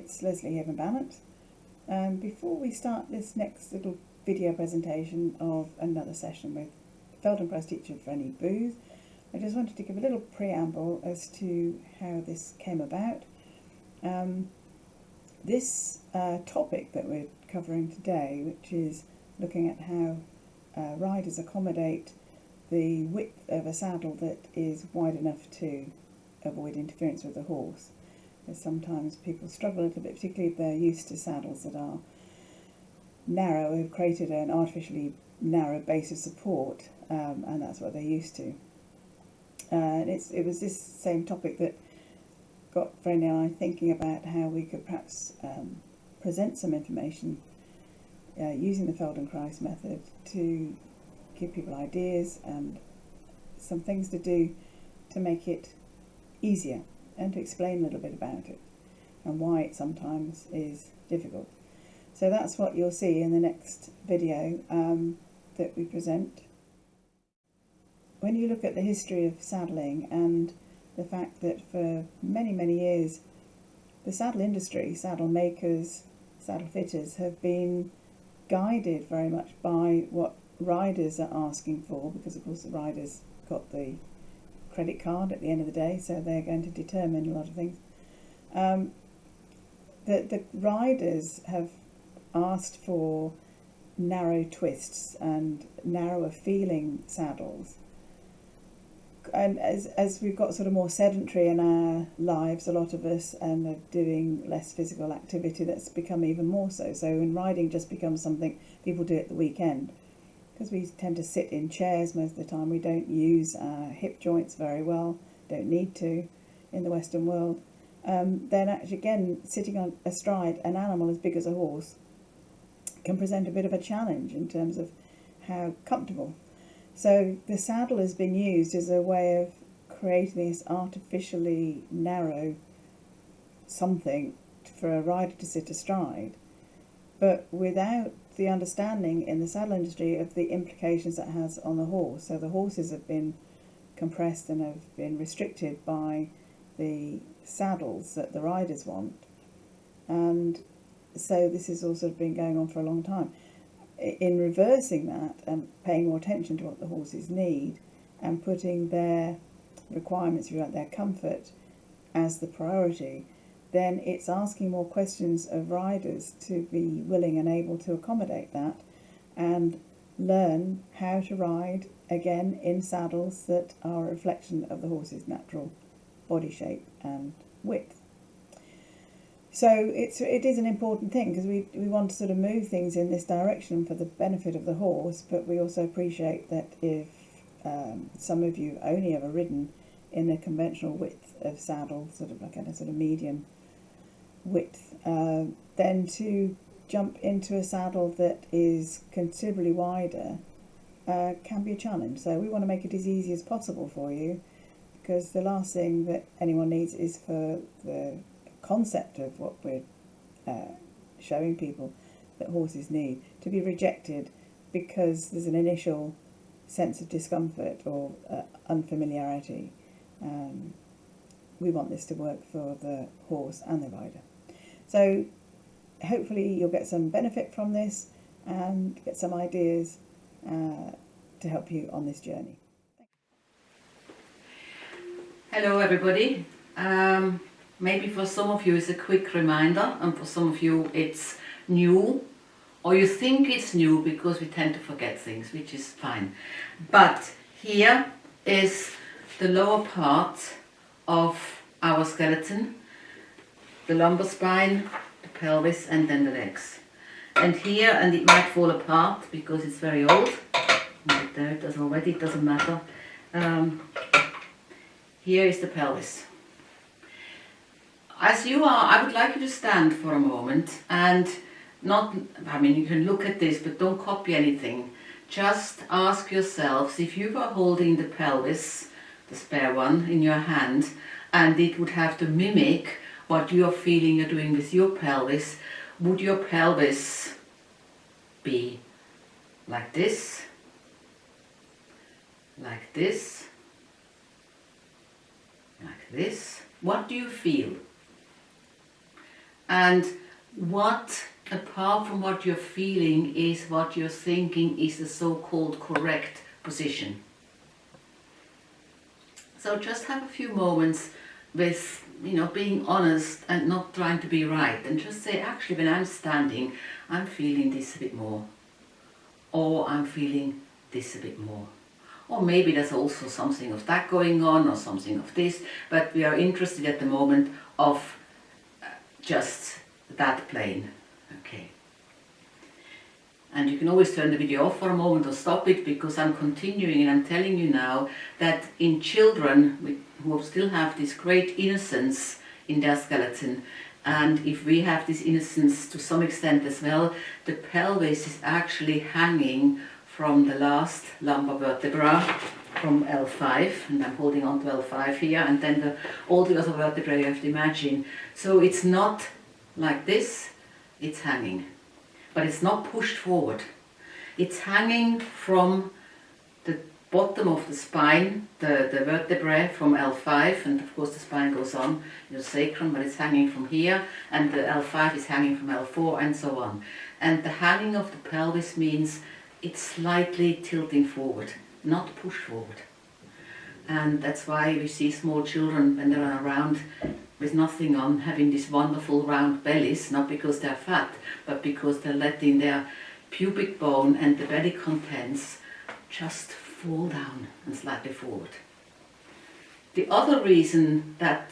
it's Leslie here from Balance. Before we start this next little video presentation of another session with Feldenkrais teacher Franny Booth, I just wanted to give a little preamble as to how this came about. This topic that we're covering today, which is looking at how riders accommodate the width of a saddle that is wide enough to avoid interference with the horse. Because sometimes people struggle a little bit, particularly if they're used to saddles that are narrow. We've created an artificially narrow base of support, and that's what they're used to. And it was this same topic that got Franny and I thinking about how we could perhaps present some information using the Feldenkrais method to give people ideas and some things to do to make it easier, and to explain a little bit about it and why it sometimes is difficult. So that's what you'll see in the next video that we present. When you look at the history of saddling and the fact that for many, many years the saddle industry, saddle makers, saddle fitters have been guided very much by what riders are asking for, because of course the riders got the credit card at the end of the day, so they're going to determine a lot of things. The riders have asked for narrow twists and narrower feeling saddles, and as we've got sort of more sedentary in our lives, a lot of us, and are doing less physical activity, that's become even more so. So when riding just becomes something people do at the weekend, because we tend to sit in chairs most of the time, we don't use our hip joints very well, don't need to in the Western world. Then actually, again, sitting on astride an animal as big as a horse can present a bit of a challenge in terms of how comfortable. So the saddle has been used as a way of creating this artificially narrow something for a rider to sit astride, but without the understanding in the saddle industry of the implications that has on the horse. So the horses have been compressed and have been restricted by the saddles that the riders want, and so this has also been going on for a long time. In reversing that and paying more attention to what the horses need and putting their requirements, if you like, their comfort as the priority, then it's asking more questions of riders to be willing and able to accommodate that and learn how to ride, again, in saddles that are a reflection of the horse's natural body shape and width. So it is an important thing, because we want to sort of move things in this direction for the benefit of the horse, but we also appreciate that if some of you have only ever ridden in a conventional width of saddle, sort of like a sort of medium width, then to jump into a saddle that is considerably wider can be a challenge. So we want to make it as easy as possible for you, because the last thing that anyone needs is for the concept of what we're showing people that horses need to be rejected because there's an initial sense of discomfort or unfamiliarity. We want this to work for the horse and the rider. So hopefully you'll get some benefit from this and get some ideas to help you on this journey. Hello everybody. Maybe for some of you it's a quick reminder, and for some of you it's new, or you think it's new, because we tend to forget things, which is fine. But here is the lower part of our skeleton, the lumbar spine, the pelvis, and then the legs. And here, and it might fall apart because it's very old, right there it does already, it doesn't matter. Here is the pelvis. As you are, I would like you to stand for a moment and not, I mean, you can look at this, but don't copy anything. Just ask yourselves, if you were holding the pelvis, the spare one, in your hand, and it would have to mimic what you're feeling you're doing with your pelvis, would your pelvis be like this, like this, like this? What do you feel? And what, apart from what you're feeling, is what you're thinking is the so-called correct position. So just have a few moments with, being honest and not trying to be right, and just say, actually, when I'm standing, I'm feeling this a bit more, or I'm feeling this a bit more. Or maybe there's also something of that going on, or something of this, but we are interested at the moment of just that plane. Okay. And you can always turn the video off for a moment or stop it, because I'm continuing and I'm telling you now that in children who still have this great innocence in their skeleton, and if we have this innocence to some extent as well, the pelvis is actually hanging from the last lumbar vertebra, from L5, and I'm holding on to L5 here, and then all the other vertebrae you have to imagine. So it's not like this, it's hanging. But it's not pushed forward. It's hanging from the bottom of the spine, the vertebrae from L5, and of course the spine goes on, your sacrum, but it's hanging from here, and the L5 is hanging from L4, and so on. And the hanging of the pelvis means it's slightly tilting forward, not pushed forward. And that's why we see small children when they're around with nothing on, having these wonderful round bellies, not because they're fat, but because they're letting their pubic bone and the belly contents just fall down and slightly forward. The other reason that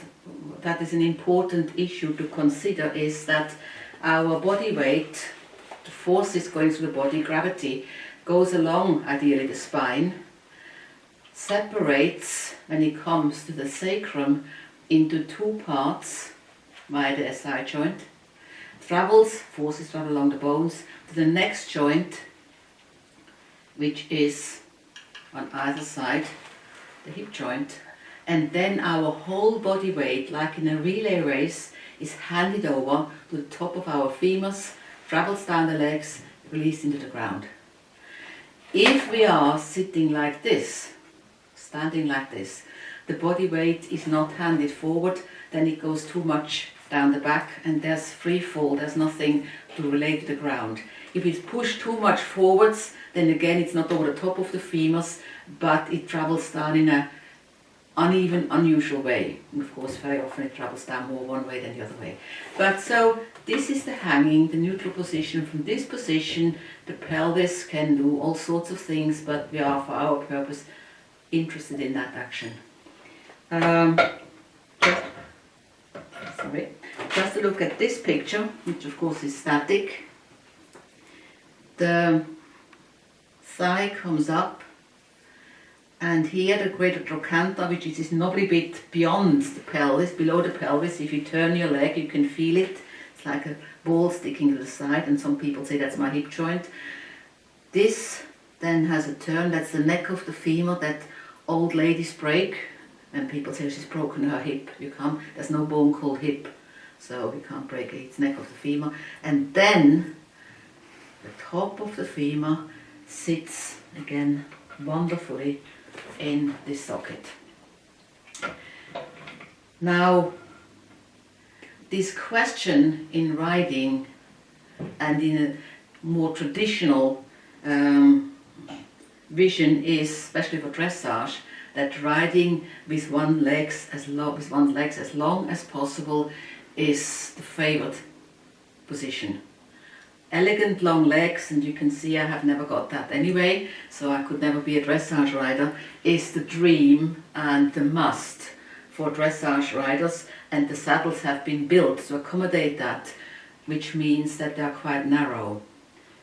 is an important issue to consider is that our body weight, the forces going through the body, gravity, goes along, ideally, the spine, separates, when it comes to the sacrum, into two parts via the SI joint, forces travel along the bones to the next joint, which is on either side, the hip joint, and then our whole body weight, like in a relay race, is handed over to the top of our femurs, travels down the legs, released into the ground. If we are sitting like this, standing like this, the body weight is not handed forward, then it goes too much down the back and there's free fall, there's nothing to relate to the ground. If it's pushed too much forwards, then again it's not over the top of the femurs, but it travels down in a uneven, unusual way. And of course very often it travels down more one way than the other way. But so this is the hanging, the neutral position. From this position the pelvis can do all sorts of things, but we are for our purpose interested in that action. Just to look at this picture, which of course is static. The thigh comes up, and here the greater trochanter, which is this knobbly bit beyond the pelvis, below the pelvis. If you turn your leg, you can feel it. It's like a ball sticking to the side, and some people say that's my hip joint. This then has a turn, that's the neck of the femur that old ladies break. And people say she's broken her hip. There's no bone called hip, so you can't break it. It's neck of the femur. And then the top of the femur sits again wonderfully in this socket. Now, this question in riding and in a more traditional vision is, especially for dressage, that riding with one's legs as long as possible is the favored position. Elegant long legs, and you can see I have never got that anyway, so I could never be a dressage rider, is the dream and the must for dressage riders, and the saddles have been built to accommodate that, which means that they are quite narrow.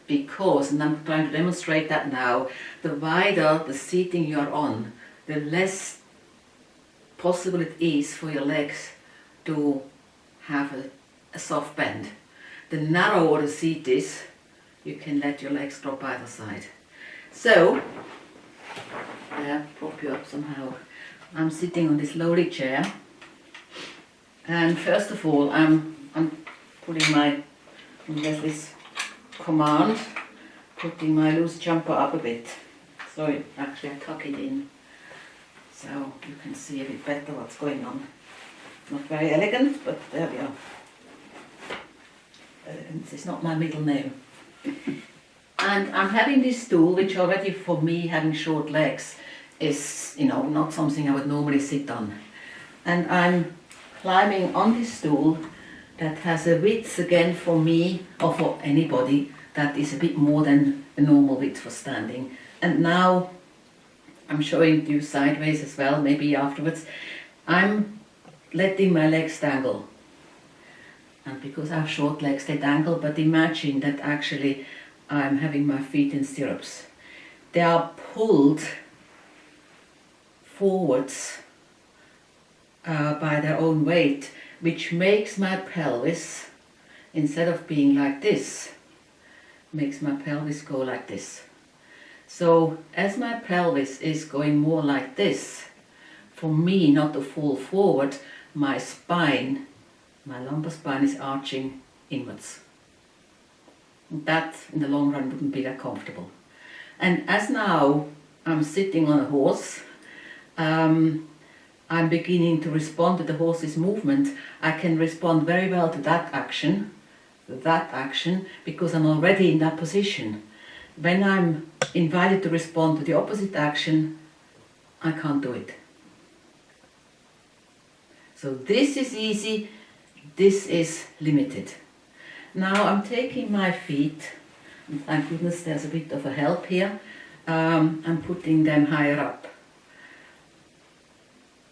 Because, and I'm trying to demonstrate that now, the wider the seating you are on, the less possible it is for your legs to have a soft bend. The narrower the seat is, you can let your legs drop either side. So, prop you up somehow. I'm sitting on this lowly chair, and first of all I'm putting on Leslie's command, putting my loose jumper up a bit. So actually I tuck it in, so you can see a bit better what's going on. Not very elegant, but there we are. It's not my middle name. And I'm having this stool, which already for me, having short legs, is, you know, not something I would normally sit on. And I'm climbing on this stool that has a width, again, for me, or for anybody, that is a bit more than a normal width for standing. And now, I'm showing you sideways as well, maybe afterwards, I'm letting my legs dangle. And because I have short legs, they dangle, but imagine that actually I'm having my feet in stirrups. They are pulled forwards by their own weight, which makes my pelvis, instead of being like this, makes my pelvis go like this. So as my pelvis is going more like this, for me not to fall forward, my spine, my lumbar spine is arching inwards. That in the long run wouldn't be that comfortable. And as now I'm sitting on a horse, I'm beginning to respond to the horse's movement. I can respond very well to that action, because I'm already in that position. When I'm invited to respond to the opposite action, I can't do it. So this is easy, this is limited. Now I'm taking my feet, and thank goodness there's a bit of a help here, I'm putting them higher up.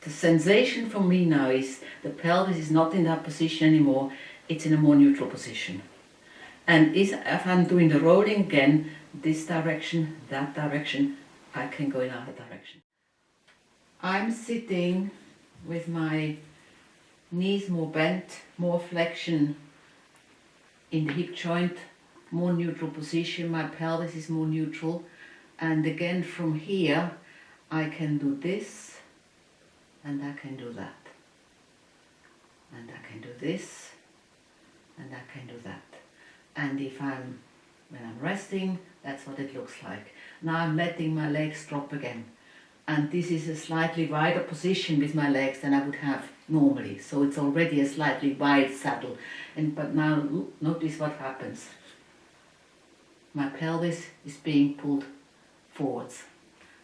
The sensation for me now is the pelvis is not in that position anymore, it's in a more neutral position. And if I'm doing the rolling again, this direction, that direction, I can go in either direction. I'm sitting with my knees more bent, more flexion in the hip joint, more neutral position, my pelvis is more neutral, and again from here I can do this, and I can do that, and I can do this, and I can do that. And when I'm resting, that's what it looks like. Now I'm letting my legs drop again, and this is a slightly wider position with my legs than I would have normally, so it's already a slightly wide saddle. But now notice what happens. My pelvis is being pulled forwards,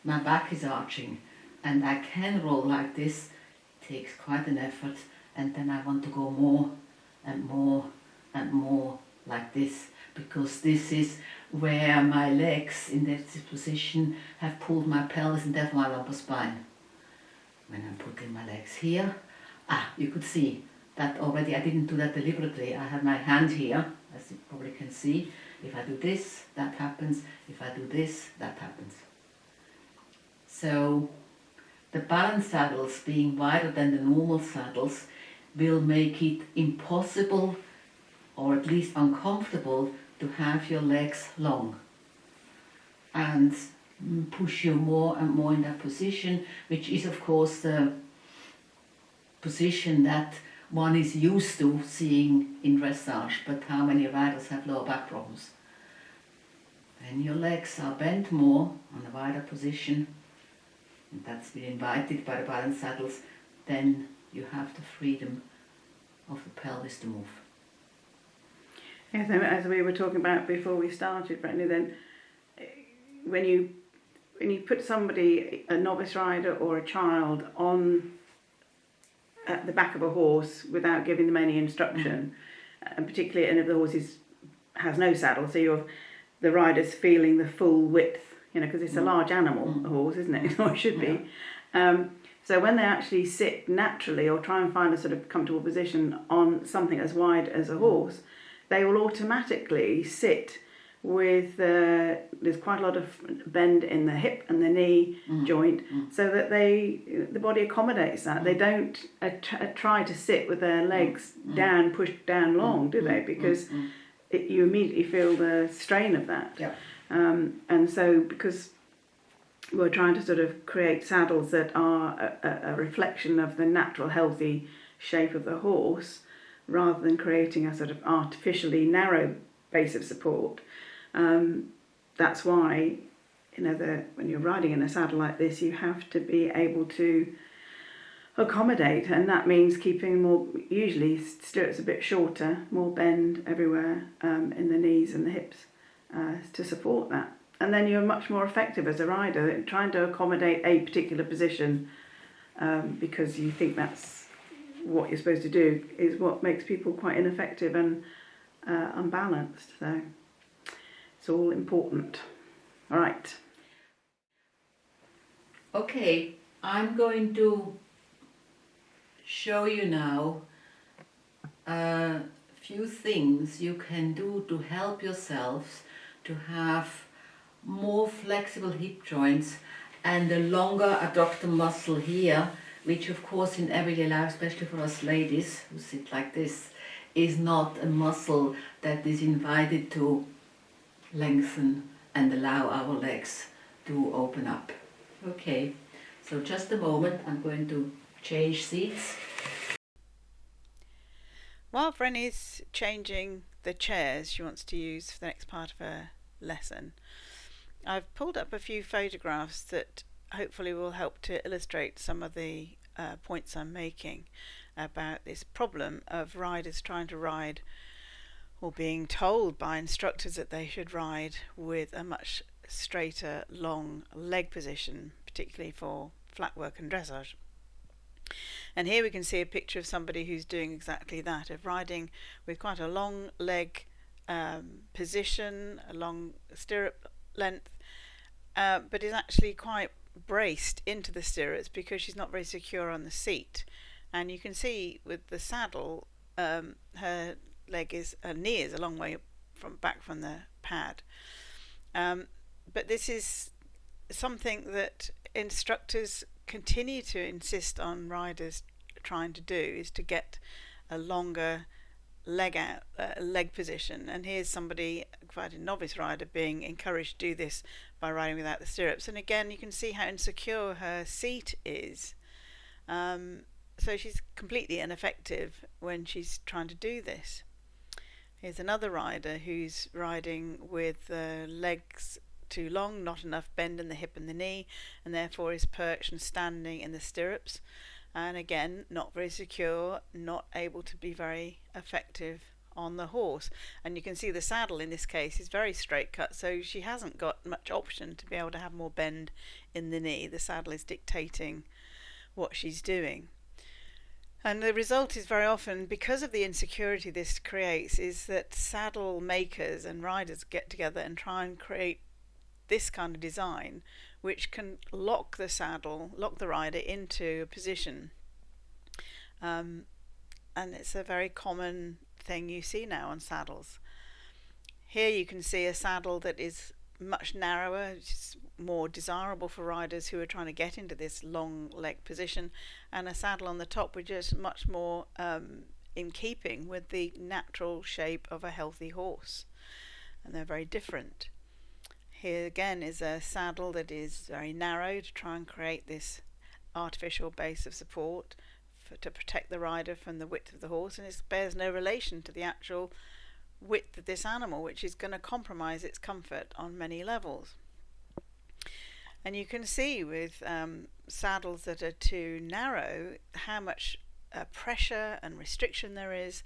my back is arching, and I can roll like this. It takes quite an effort, and then I want to go more and more and more like this, because this is where my legs in this position have pulled my pelvis and therefore my lumbar spine. When I'm putting my legs here, you could see that already. I didn't do that deliberately. I have my hand here, as you probably can see. If I do this, that happens. If I do this, that happens. So the balance saddles being wider than the normal saddles will make it impossible, or at least uncomfortable, to have your legs long, and push you more and more in that position, which is of course the position that one is used to seeing in dressage. But how many riders have lower back problems? When your legs are bent more on a wider position, and that's been invited by the balance saddles, then you have the freedom of the pelvis to move. Yes, as we were talking about before we started, Brenda, then when you put somebody, a novice rider or a child, on at the back of a horse without giving them any instruction, and particularly, and if the horse has no saddle, so the rider's feeling the full width, because it's a large animal, a horse, isn't it? Or it should be. So when they actually sit naturally or try and find a sort of comfortable position on something as wide as a horse, they will automatically sit with there's quite a lot of bend in the hip and the knee joint, so that the body accommodates that. They don't try to sit with their legs down, pushed down long, do they? Because you immediately feel the strain of that. Yeah. And so because we're trying to sort of create saddles that are a reflection of the natural healthy shape of the horse, rather than creating a sort of artificially narrow base of support. That's why, when you're riding in a saddle like this, you have to be able to accommodate, and that means keeping more, usually stirrups a bit shorter, more bend everywhere in the knees and the hips to support that. And then you're much more effective as a rider trying to accommodate a particular position because you think that's what you're supposed to do is what makes people quite ineffective and unbalanced. So it's all important. All right. Okay, I'm going to show you now a few things you can do to help yourselves to have more flexible hip joints and a longer adductor muscle here, which of course in everyday life, especially for us ladies who sit like this, is not a muscle that is invited to lengthen and allow our legs to open up. Okay, so just a moment, I'm going to change seats. While Brenny's changing the chairs she wants to use for the next part of her lesson, I've pulled up a few photographs that hopefully will help to illustrate some of the points I'm making about this problem of riders trying to ride or being told by instructors that they should ride with a much straighter long leg position, particularly for flat work and dressage. And here we can see a picture of somebody who's doing exactly that, of riding with quite a long leg position, a long stirrup length, but is actually quite braced into the stirrups because she's not very secure on the seat. And you can see with the saddle, her knee is a long way back from the pad. But this is something that instructors continue to insist on riders trying to do, is to get a longer leg position. And here's somebody, quite a novice rider, being encouraged to do this by riding without the stirrups. And again, you can see how insecure her seat is. So she's completely ineffective when she's trying to do this. Here's another rider who's riding with legs too long, not enough bend in the hip and the knee, and therefore is perched and standing in the stirrups. And again, not very secure, not able to be very effective on the horse. And you can see the saddle in this case is very straight cut, so she hasn't got much option to be able to have more bend in the knee. The saddle is dictating what she's doing. And the result is very often, because of the insecurity this creates, is that saddle makers and riders get together and try and create this kind of design which can lock the rider into a position. And it's a very common thing you see now on saddles. Here you can see a saddle that is much narrower, which is more desirable for riders who are trying to get into this long leg position, and a saddle on the top which is much more in keeping with the natural shape of a healthy horse. And they're very different. Here again is a saddle that is very narrow to try and create this artificial base of support to protect the rider from the width of the horse, and it bears no relation to the actual width of this animal, which is going to compromise its comfort on many levels. And you can see with saddles that are too narrow how much pressure and restriction there is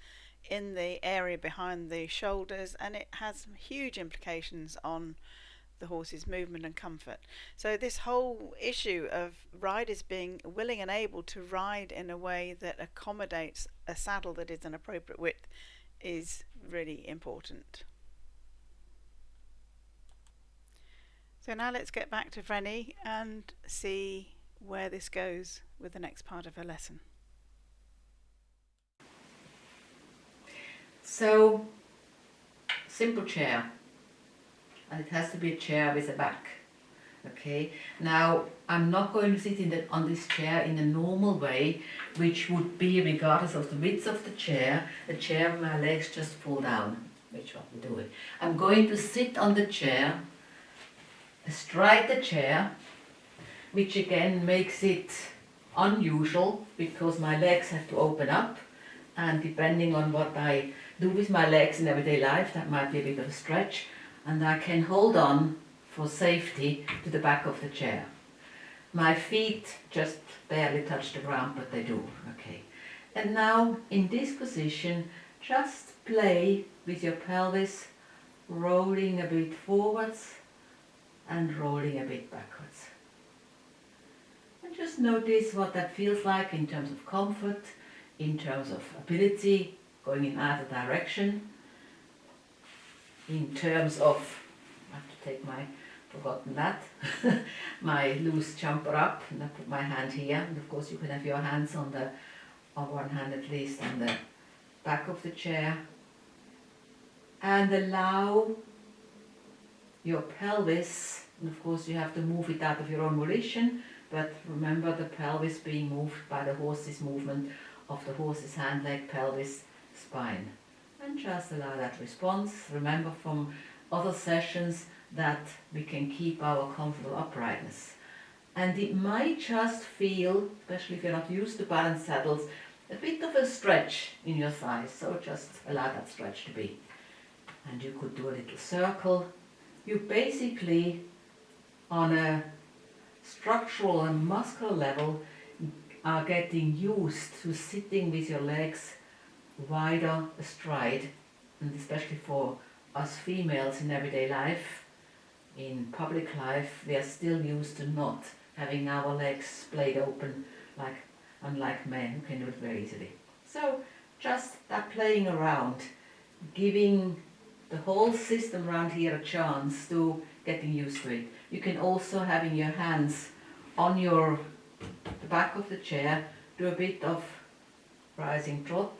in the area behind the shoulders, and it has huge implications on the horse's movement and comfort. So this whole issue of riders being willing and able to ride in a way that accommodates a saddle that is an appropriate width is really important. So now let's get back to Vrenny and see where this goes with the next part of her lesson. So, simple chair. And it has to be a chair with a back. Okay, now I'm not going to sit on this chair in a normal way, which would be, regardless of the width of the chair where my legs just fall down, which what we're doing. I'm going to sit on the chair, astride the chair, which again makes it unusual because my legs have to open up, and depending on what I do with my legs in everyday life, that might be a bit of a stretch. And I can hold on for safety to the back of the chair. My feet just barely touch the ground, but they do. Okay. And now in this position, just play with your pelvis, rolling a bit forwards and rolling a bit backwards. And just notice what that feels like in terms of comfort, in terms of ability, going in either direction, in terms of, I have to take my, forgotten that, my loose jumper up, and I put my hand here, and of course you can have your hands on the, on one hand at least, on the back of the chair, and allow your pelvis, and of course you have to move it out of your own volition, but remember the pelvis being moved by the horse's movement of the horse's hand, leg, pelvis, spine. And just allow that response. Remember from other sessions that we can keep our comfortable uprightness. And it might just feel, especially if you're not used to balance saddles, a bit of a stretch in your thighs, so just allow that stretch to be. And you could do a little circle. You basically, on a structural and muscular level, are getting used to sitting with your legs wider astride, and especially for us females in everyday life, in public life, we are still used to not having our legs splayed open, like unlike men who can do it very easily. So just that playing around, giving the whole system around here a chance to getting used to it. You can also, having your hands on the back of the chair, do a bit of rising trot.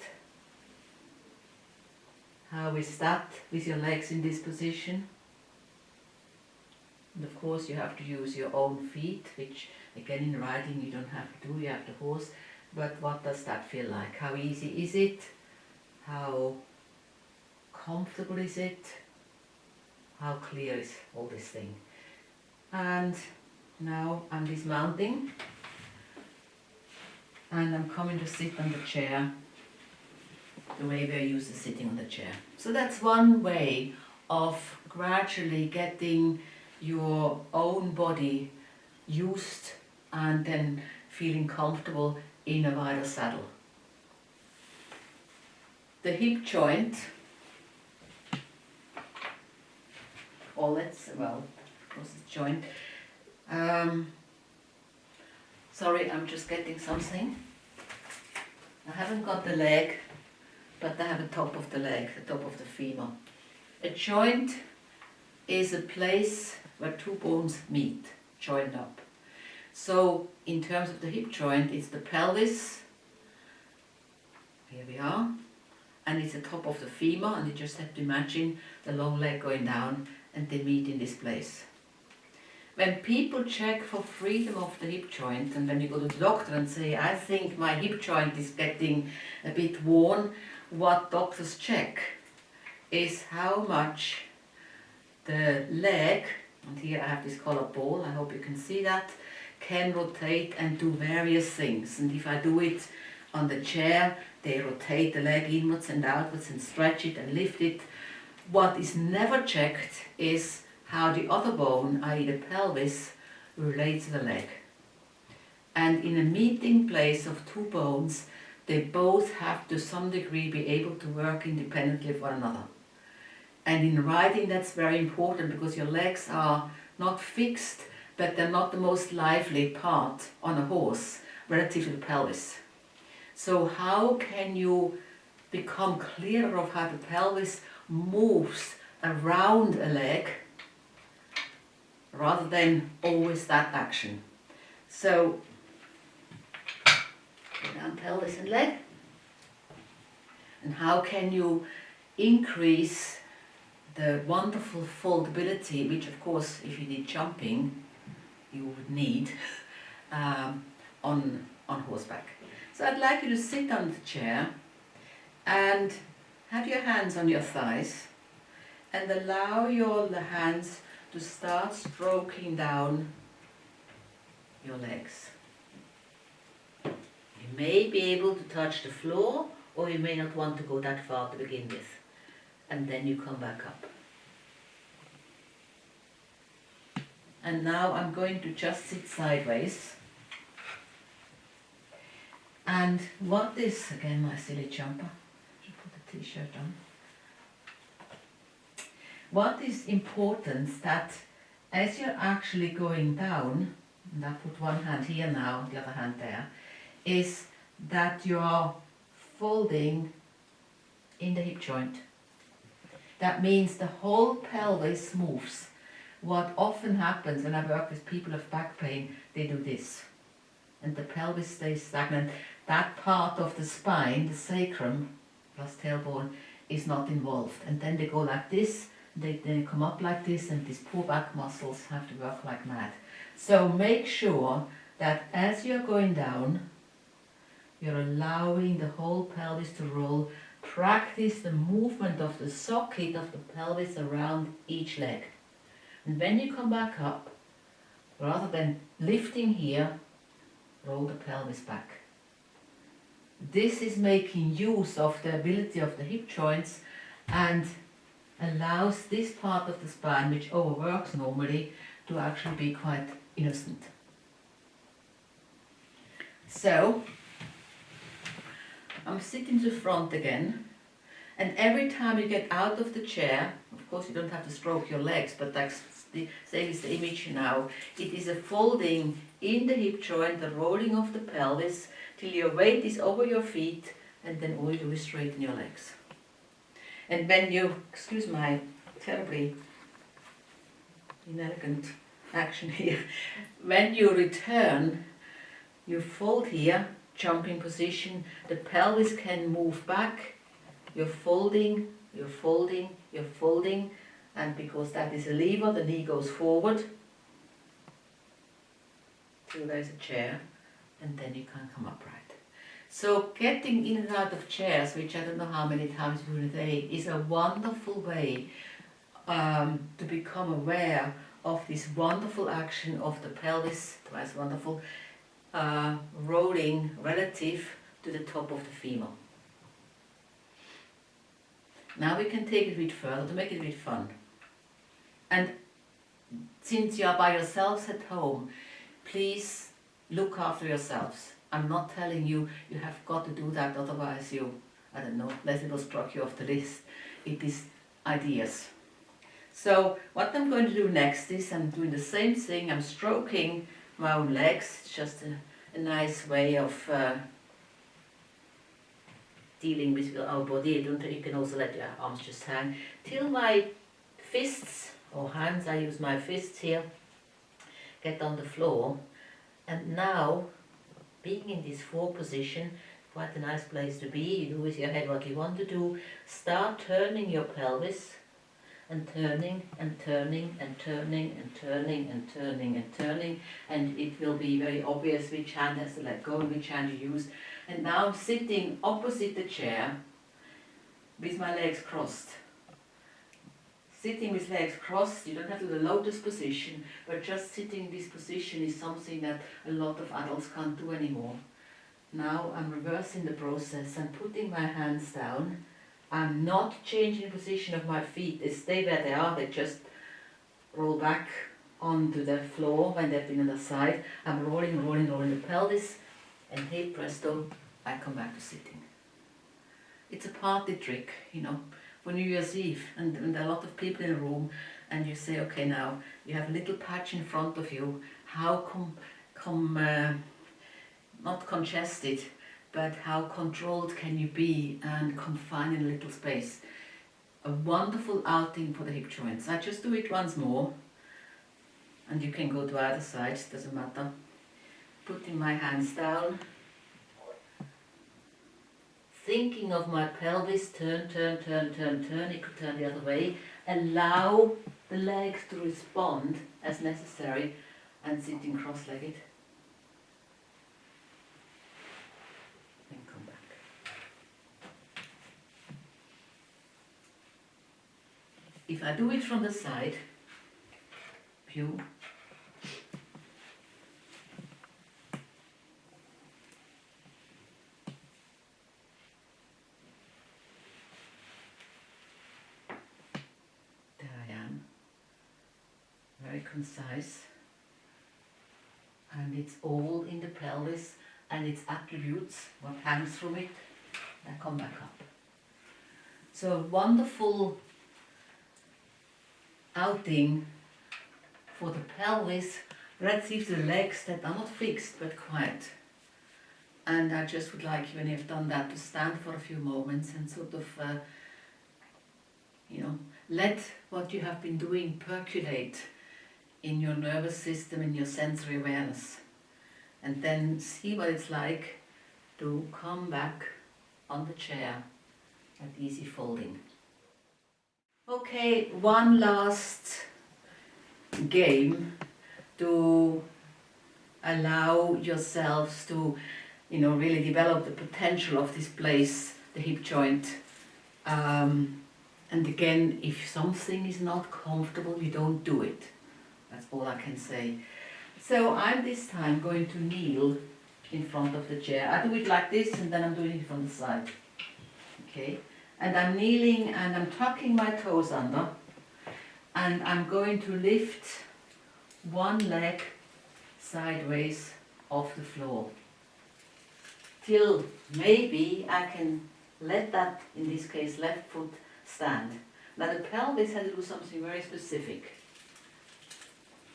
How is that with your legs in this position? And of course you have to use your own feet, which again in riding you don't have to do, you have the horse. But what does that feel like? How easy is it? How comfortable is it? How clear is all this thing? And now I'm dismounting and I'm coming to sit on the chair the way we're used to sitting on the chair. So that's one way of gradually getting your own body used and then feeling comfortable in a wider saddle. The hip joint, or well, of course it's joint. Sorry, I'm just getting something. I haven't got the leg, but I have the top of the leg, the top of the femur. A joint is a place where two bones meet, joined up. So in terms of the hip joint, it's the pelvis, here we are, and it's the top of the femur, and you just have to imagine the long leg going down and they meet in this place. When people check for freedom of the hip joint, and when you go to the doctor and say, I think my hip joint is getting a bit worn, what doctors check is how much the leg, and here I have this colored ball, I hope you can see that, can rotate and do various things. And if I do it on the chair, they rotate the leg inwards and outwards and stretch it and lift it. What is never checked is how the other bone, i.e. the pelvis, relates to the leg. And in a meeting place of two bones, they both have to some degree be able to work independently of one another. And in riding that's very important because your legs are not fixed, but they're not the most lively part on a horse relative to the pelvis. So how can you become clearer of how the pelvis moves around a leg rather than always that action? So, go down pelvis and leg. And how can you increase the wonderful foldability, which of course if you did jumping you would need on horseback. So I'd like you to sit on the chair and have your hands on your thighs and allow your hands to start stroking down your legs. You may be able to touch the floor, or you may not want to go that far to begin with. And then you come back up. And now I'm going to just sit sideways. And what is, again my silly jumper, should put the t-shirt on. What is important that as you're actually going down, and I put one hand here now, the other hand there, is that you're folding in the hip joint. That means the whole pelvis moves. What often happens when I work with people with back pain, they do this. And the pelvis stays stagnant. That part of the spine, the sacrum plus tailbone, is not involved. And then they go like this, they come up like this, and these poor back muscles have to work like mad. So make sure that as you're going down, you're allowing the whole pelvis to roll. Practice the movement of the socket of the pelvis around each leg. And when you come back up, rather than lifting here, roll the pelvis back. This is making use of the ability of the hip joints and allows this part of the spine, which overworks normally, to actually be quite innocent. So, I'm sitting to the front again, and every time you get out of the chair, of course you don't have to stroke your legs, but like same is the image now, it is a folding in the hip joint, the rolling of the pelvis, till your weight is over your feet, and then all you do is straighten your legs. And when you, excuse my terribly inelegant action here, when you return, you fold here, jumping position, the pelvis can move back, you're folding, you're folding, you're folding, and because that is a lever, the knee goes forward till there's a chair, and then you can come upright. So getting in and out of chairs, which I don't know how many times you do a day, is a wonderful way to become aware of this wonderful action of the pelvis, twice wonderful, rolling relative to the top of the femur. Now we can take it a bit further to make it a bit fun. And since you are by yourselves at home, please look after yourselves. I'm not telling you you have got to do that, otherwise you, I don't know, Leslie will struck you off the list. It is ideas. So what I'm going to do next is I'm doing the same thing. I'm stroking my own legs. It's just a nice way of dealing with our body. You can also let your arms just hang till my fists or hands, I use my fists here, get on the floor. And now, being in this four position, quite a nice place to be. You do with your head what you want to do. Start turning your pelvis and turning and turning and turning and turning and turning and turning, and it will be very obvious which hand has to let go and which hand you use. And now I'm sitting opposite the chair with my legs crossed. Sitting with legs crossed, you don't have to do the lotus position, but just sitting in this position is something that a lot of adults can't do anymore. Now I'm reversing the process. I'm putting my hands down. I'm not changing the position of my feet. They stay where they are. They just roll back onto the floor when they've been on the side. I'm rolling, rolling, rolling the pelvis, and hey presto, I come back to sitting. It's a party trick, you know, for New Year's Eve, and there are a lot of people in the room, and you say, okay, now you have a little patch in front of you. How not congested, but how controlled can you be and confined in a little space? A wonderful outing for the hip joints. I just do it once more, and you can go to either side, doesn't matter. Putting my hands down, thinking of my pelvis, turn, turn, turn, turn, turn. It could turn the other way. Allow the legs to respond as necessary, and sitting cross-legged. And come back. If I do it from the side, view, there I am, very concise. and it's all in the pelvis and its attributes, what hangs from it, and come back up. So a wonderful outing for the pelvis, relative to the legs that are not fixed but quiet. And I just would like you, when you've done that, to stand for a few moments and sort of, let what you have been doing percolate in your nervous system, in your sensory awareness. And then see what it's like to come back on the chair at easy folding. Okay, one last game to allow yourselves to really develop the potential of this place, the hip joint. And again, if something is not comfortable, you don't do it. That's all I can say. So I'm this time going to kneel in front of the chair. I do it like this, and then I'm doing it from the side. Okay? And I'm kneeling and I'm tucking my toes under, and I'm going to lift one leg sideways off the floor till maybe I can let that, in this case, left foot stand. Now the pelvis has to do something very specific.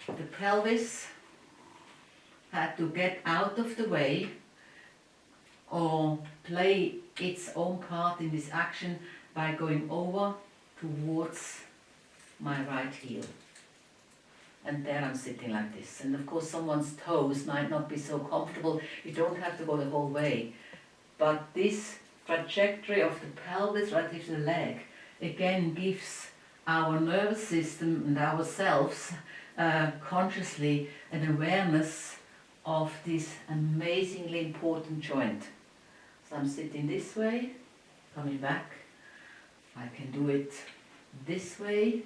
The pelvis had to get out of the way or play its own part in this action by going over towards my right heel. And there I'm sitting like this. And of course someone's toes might not be so comfortable. You don't have to go the whole way. But this trajectory of the pelvis relative to the leg again gives our nervous system and ourselves consciously an awareness of this amazingly important joint. So I'm sitting this way, coming back. I can do it this way,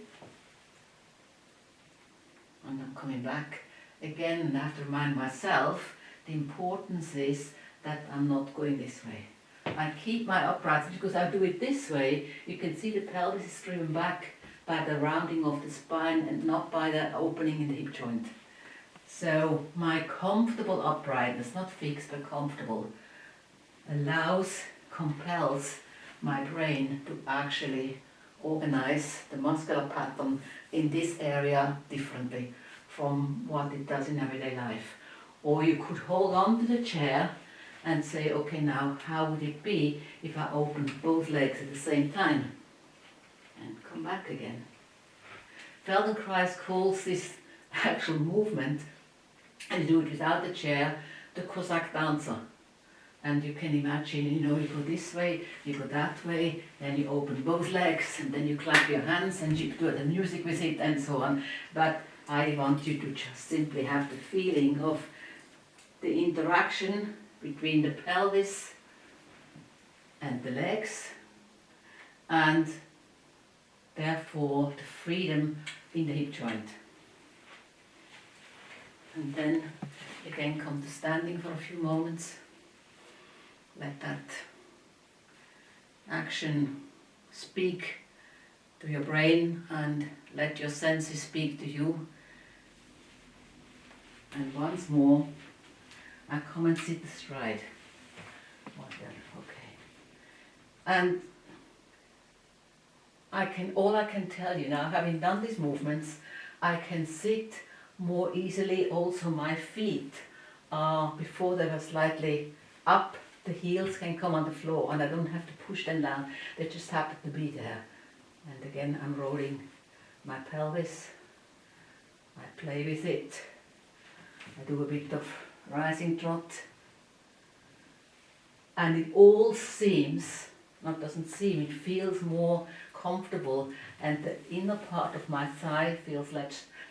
and I'm coming back again, and I have to remind myself the importance is that I'm not going this way. I keep my upright, because I do it this way, you can see the pelvis is driven back by the rounding of the spine and not by the opening in the hip joint. So my comfortable uprightness, not fixed but comfortable, compels my brain to actually organize the muscular pattern in this area differently from what it does in everyday life. Or you could hold on to the chair and say, okay, now how would it be if I opened both legs at the same time? And come back again. Feldenkrais calls this actual movement, and you do it without the chair, the Cossack dancer. And you can imagine, you go this way, you go that way, then you open both legs, and then you clap your hands, and you do the music with it, and so on. But I want you to just simply have the feeling of the interaction between the pelvis and the legs, and therefore the freedom in the hip joint. And then again come to standing for a few moments. Let that action speak to your brain and let your senses speak to you. And once more, I come and sit astride. Okay. And all I can tell you now, having done these movements, I can sit more easily. Also my feet are, before they were slightly up, the heels can come on the floor and I don't have to push them down, they just happen to be there. And again I'm rolling my pelvis, I play with it, I do a bit of rising trot, and it all seems, it feels more comfortable, and the inner part of my thigh feels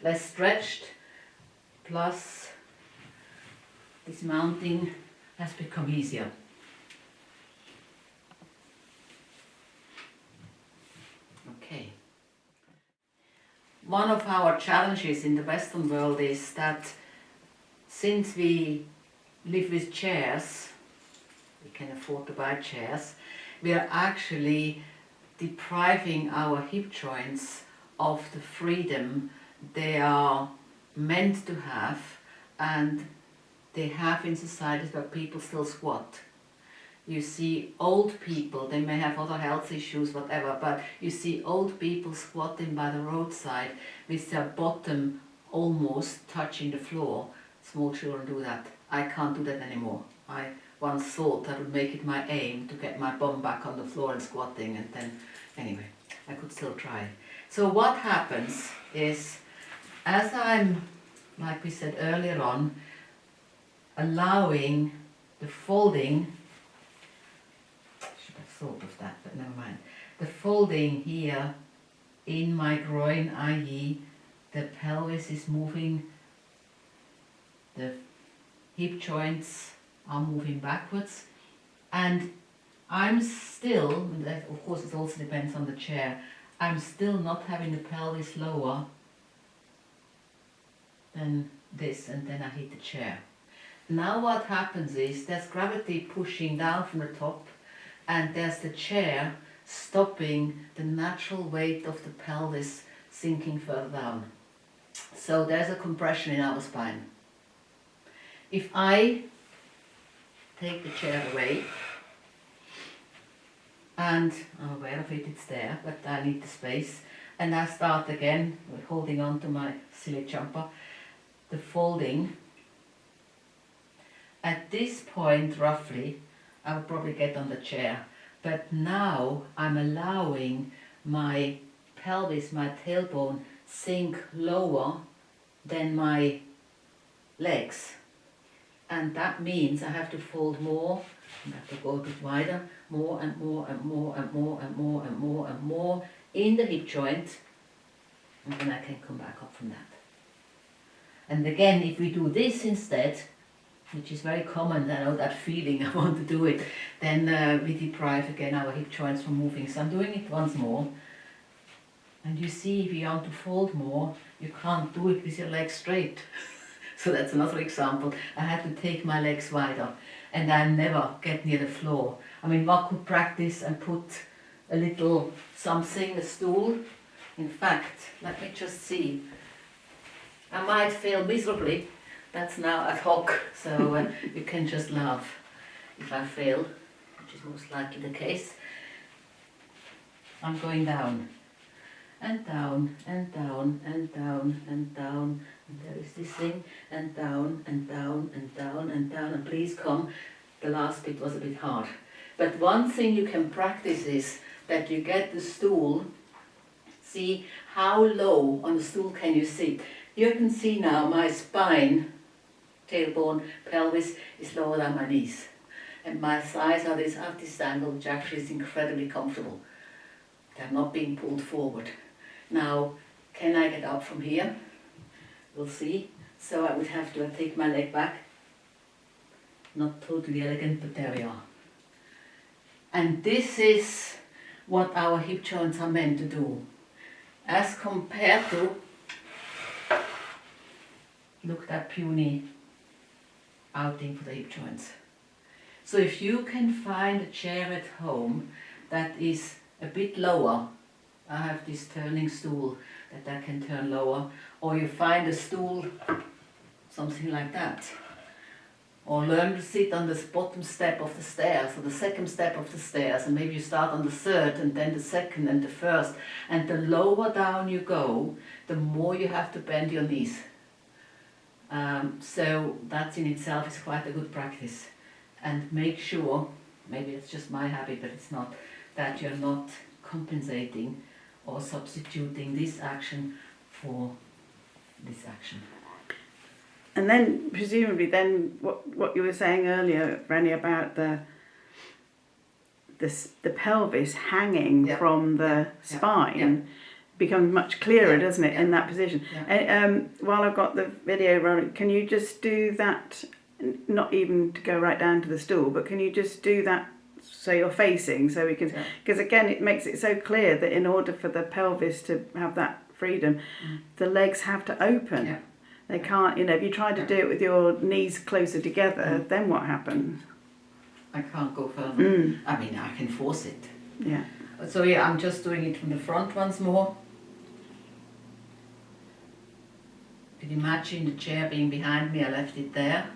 less stretched, plus dismounting has become easier. Okay. One of our challenges in the Western world is that since we live with chairs, we can afford to buy chairs, we are actually depriving our hip joints of the freedom they are meant to have, and they have in societies where people still squat. You see old people, they may have other health issues, whatever, but you see old people squatting by the roadside with their bottom almost touching the floor. Small children do that. I can't do that anymore. I once thought I would make it my aim to get my bum back on the floor and squatting, and then, anyway, I could still try. So what happens is, as I'm, like we said earlier on, allowing the folding, should have thought of that, but never mind, the folding here in my groin, i.e. the pelvis is moving, the hip joints are moving backwards, and I'm still, and that of course it also depends on the chair, I'm still not having the pelvis lower than this, and then I hit the chair. Now what happens is there's gravity pushing down from the top, and there's the chair stopping the natural weight of the pelvis sinking further down. So there's a compression in our spine. If I take the chair away, and I'm aware of it, it's there, but I need the space, and I start again with holding on to my silly jumper, the folding. At this point, roughly, I will probably get on the chair, but now I'm allowing my pelvis, my tailbone, sink lower than my legs. And that means I have to fold more, I have to go a bit wider, more and more and more and more and more and more and more in the hip joint, and then I can come back up from that. And again, if we do this instead, which is very common, I know that feeling, I want to do it, then we deprive again our hip joints from moving. So I'm doing it once more. And you see, if you want to fold more, you can't do it with your legs straight. So that's another example. I had to take my legs wider, and I never get near the floor. I mean, one could practice and put a little something, a stool. In fact, let me just see. I might fail miserably. That's now ad hoc, so you can just laugh if I fail, which is most likely the case. I'm going down, and down, and down, and down, and down, and there is this thing, and down, and down, and down, and down, and please come. The last bit was a bit hard. But one thing you can practice is that you get the stool, see how low on the stool can you sit. You can see now my spine, tailbone, pelvis is lower than my knees. And my thighs are at this angle, which actually is incredibly comfortable. They're not being pulled forward. Now, can I get up from here? We'll see. So I would have to take my leg back. Not totally elegant, but there we are. And this is what our hip joints are meant to do. As compared to, look, that puny outing for the hip joints. So if you can find a chair at home that is a bit lower, I have this turning stool that I can turn lower, or you find a stool, something like that, or learn to sit on the bottom step of the stairs, or the second step of the stairs, and maybe you start on the third, and then the second, and the first, and the lower down you go, the more you have to bend your knees. So that in itself is quite a good practice. And make sure, maybe it's just my habit, but it's not, that you're not compensating or substituting this action for this action. And then presumably then what you were saying earlier, Rennie, about the pelvis hanging from the spine becomes much clearer, doesn't it, in that position? And, while I've got the video running, can you just do that, not even to go right down to the stool, but can you just do that so you're facing, so we can, because again it makes it so clear that in order for the pelvis to have that freedom, the legs have to open. They can't, if you try to do it with your knees closer together, then what happens? I can't go further. I mean, I can force it. Yeah. So I'm just doing it from the front once more. You can imagine the chair being behind me, I left it there.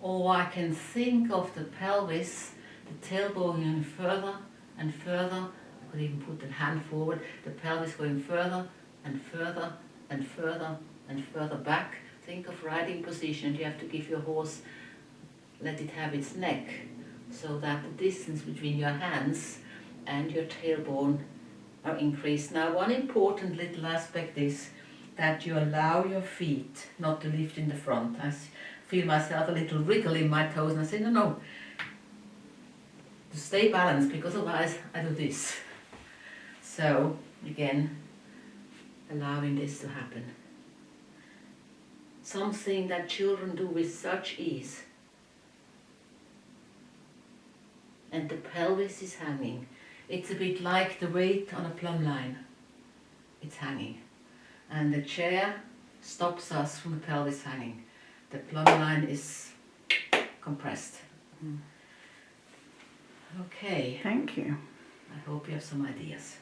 Or I can think of the pelvis, the tailbone going further and further. I could even put the hand forward, the pelvis going further and further and further and further back. Think of riding position. You have to give your horse, let it have its neck, so that the distance between your hands and your tailbone are increased. Now, one important little aspect is that you allow your feet not to lift in the front. I feel myself a little wriggle in my toes, and I say, no, to stay balanced, because otherwise I do this. So, again, allowing this to happen. Something that children do with such ease. And the pelvis is hanging. It's a bit like the weight on a plumb line. It's hanging. And the chair stops us from the pelvis hanging. The plumb line is compressed. Okay. Thank you. I hope you have some ideas.